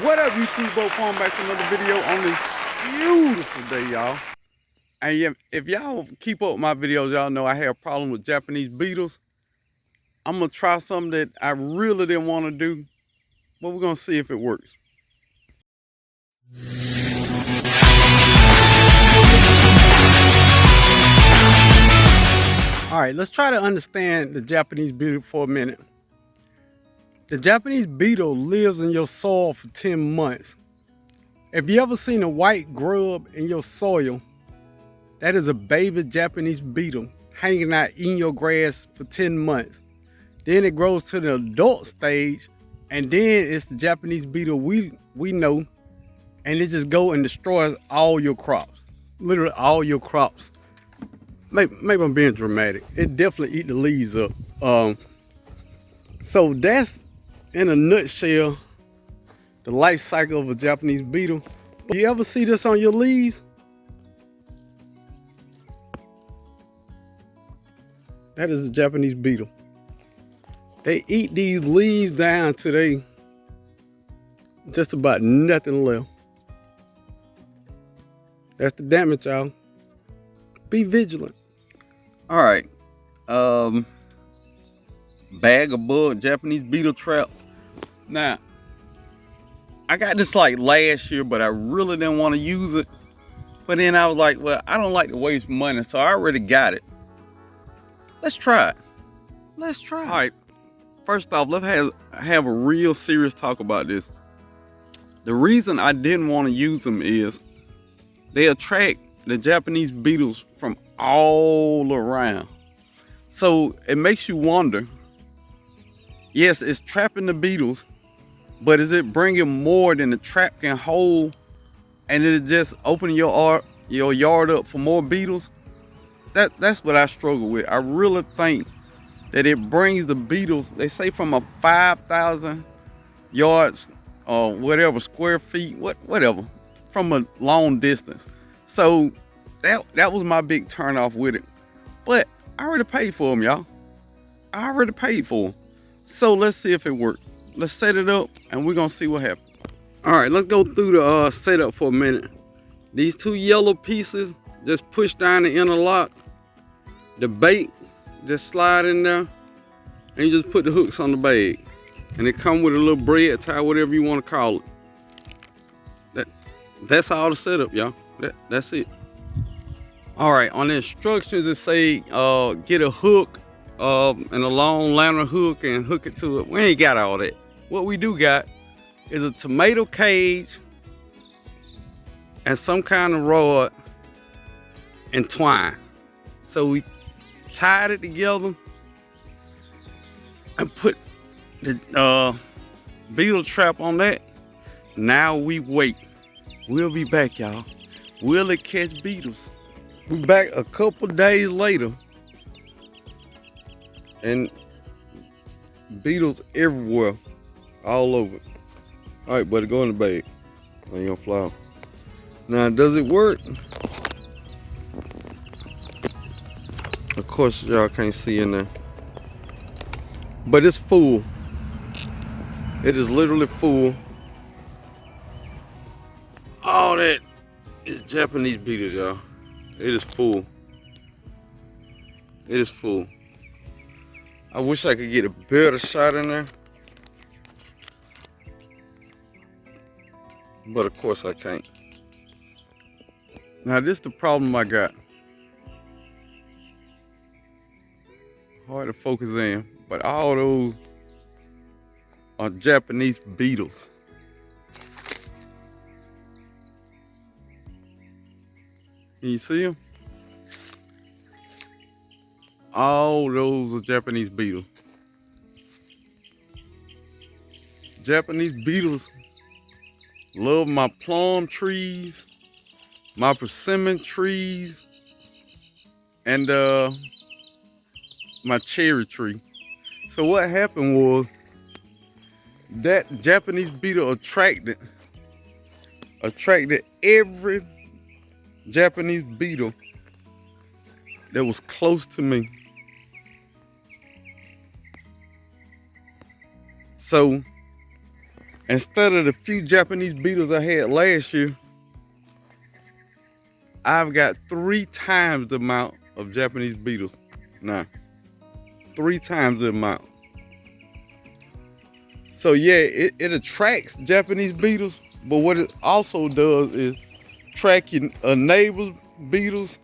What up, YouTube? Brokefarmer back to another video on this beautiful day, y'all. And yeah, if y'all keep up with my videos, y'all know I have a problem with Japanese beetles. I'm gonna try something that I really didn't want to do, but we're gonna see if it works. All right, let's try to understand the Japanese beetle for a minute. The Japanese beetle lives in your soil for 10 months. If you ever seen a white grub in your soil, that is a baby Japanese beetle hanging out in your grass for 10 months. Then it grows to the adult stage, and then it's the Japanese beetle we know, and it just go and destroys all your crops. Literally all your crops. Maybe I'm being dramatic. It definitely eat the leaves up. So that's, in a nutshell, the life cycle of a Japanese beetle. You ever see this on your leaves? That is a Japanese beetle. They eat these leaves down till they just about nothing left. That's the damage, y'all. Be vigilant. All right. Bag of bug Japanese beetle trap. Now, I got this like last year, but I really didn't want to use it. But then I was like, well, I don't like to waste money, so I already got it. Let's try it. Let's try it. All right. First off, let's have a real serious talk about this. The reason I didn't want to use them is they attract the Japanese beetles from all around. So it makes you wonder, yes, it's trapping the beetles, but is it bringing more than the trap can hold, and it just opening your yard up for more beetles? That's what I struggle with. I really think that it brings the beetles, they say, from a 5,000 yards or whatever, square feet, whatever, from a long distance. So that was my big turn off with it. But I already paid for them, y'all. I already paid for them. So let's see if it works. Let's set it up and we're gonna see what happens. All right, let's go through the setup for a minute. These two yellow pieces, just push down the inner lock. The bait, just slide in there, and you just put the hooks on the bag. And it come with a little bread tie, whatever you want to call it. That's all the setup, y'all. That's it. All right, on the instructions it say get a hook and a long lantern hook and hook it to it. We ain't got all that. What we do got is a tomato cage and some kind of rod and twine. So we tied it together and put the beetle trap on that. Now we wait. We'll be back, y'all. Will it catch beetles? We back a couple days later, and beetles everywhere, all over. All right, buddy, go in the bag. I ain't gonna fly off. Now, does it work? Of course, y'all can't see in there, but it's full. It is literally full. All that is Japanese beetles, y'all. It is full. It is full. I wish I could get a better shot in there, but of course I can't. Now this is the problem I got. Hard to focus in, but all those are Japanese beetles. Can you see them? All those are Japanese beetles. Japanese beetles love my plum trees, my persimmon trees, and my cherry tree. So what happened was that Japanese beetle attracted every Japanese beetle that was close to me. So Instead of the few Japanese beetles I had last year, I've got 3 times the amount of Japanese beetles now. 3 times the amount. So yeah, it attracts Japanese beetles, but what it also does is track your neighbor's beetles,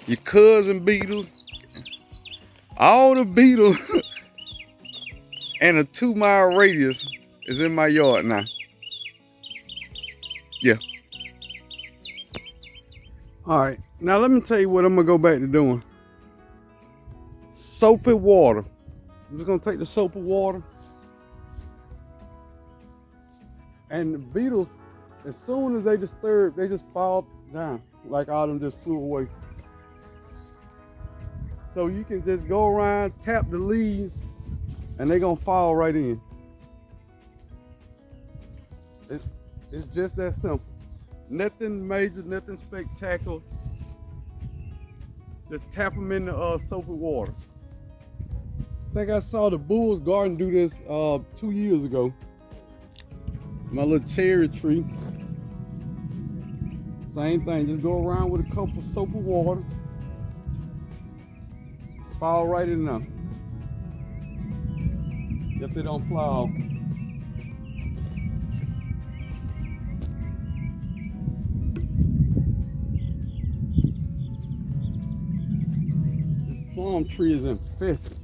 your cousin beetles, all the beetles and a 2-mile radius is in my yard now. Yeah. All right, now let me tell you what I'm gonna go back to doing. Soapy water. I'm just gonna take the soapy water, and the beetles, as soon as they disturb, they just fall down, like all of them just flew away. So you can just go around, tap the leaves, and they're gonna fall right in. It's just that simple. Nothing major, nothing spectacular. Just tap them in the soapy water. I think I saw the Bulls Garden do this 2 years ago. My little cherry tree. Same thing, just go around with a cup of soapy water. Fall right in there. If they don't fly off. This plum tree is infested.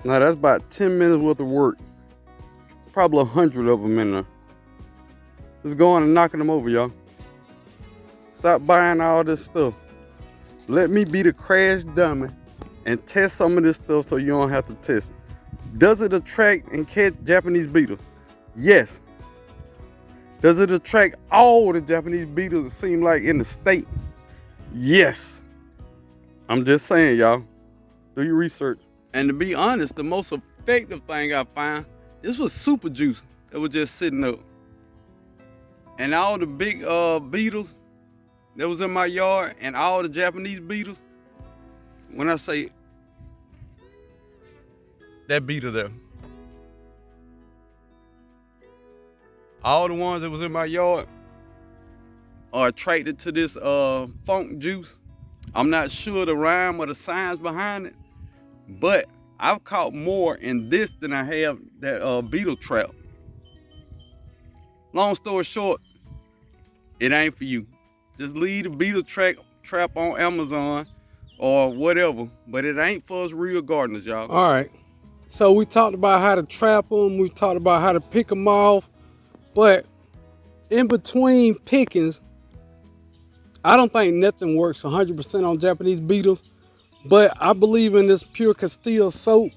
Now that's about 10 minutes worth of work. Probably 100 of them in there. Just going and knocking them over, y'all. Stop buying all this stuff. Let me be the crash dummy and test some of this stuff so you don't have to test it. Does it attract and catch Japanese beetles? Yes. Does it attract all the Japanese beetles it seems like in the state? Yes. I'm just saying, y'all. Do your research. And to be honest, the most effective thing I found, this was super juice that was just sitting up. And all the big beetles that was in my yard and all the Japanese beetles, when I say that beetle there, all the ones that was in my yard are attracted to this funk juice. I'm not sure the rhyme or the science behind it, but I've caught more in this than I have that beetle trap. Long story short, it ain't for you. Just leave the beetle trap on Amazon or whatever, but it ain't for us real gardeners, y'all. All right, so we talked about how to trap them, we talked about how to pick them off, but in between pickings, I don't think nothing works 100% on Japanese beetles, but I believe in this pure Castile soap.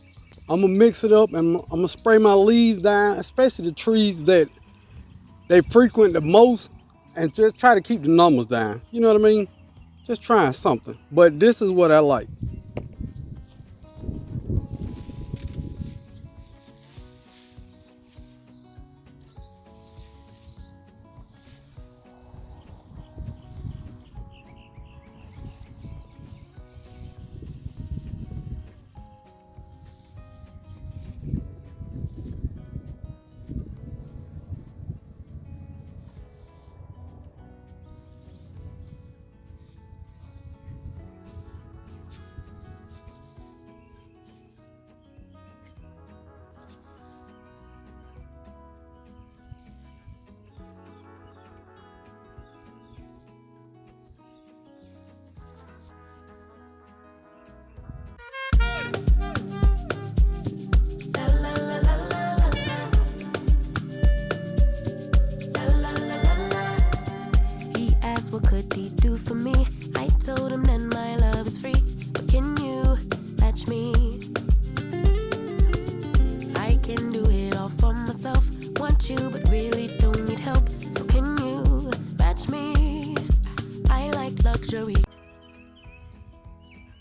I'm gonna mix it up and I'm gonna spray my leaves down, especially the trees that they frequent the most, and just try to keep the numbers down. You know what I mean? Just trying something. But this is what I like.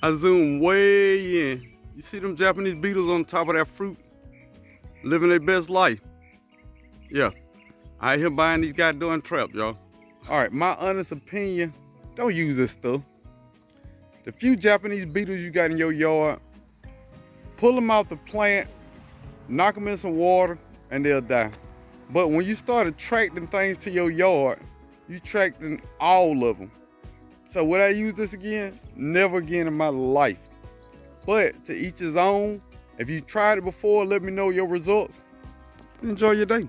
I zoom way in. You see them Japanese beetles on top of that fruit? Living their best life. Yeah, I here buying these goddamn traps, y'all. All right, my honest opinion, don't use this stuff. The few Japanese beetles you got in your yard, pull them out the plant, knock them in some water, and they'll die. But when you start attracting things to your yard, you attracting all of them. So would I use this again? Never again in my life. But to each his own. If you tried it before, let me know your results. Enjoy your day.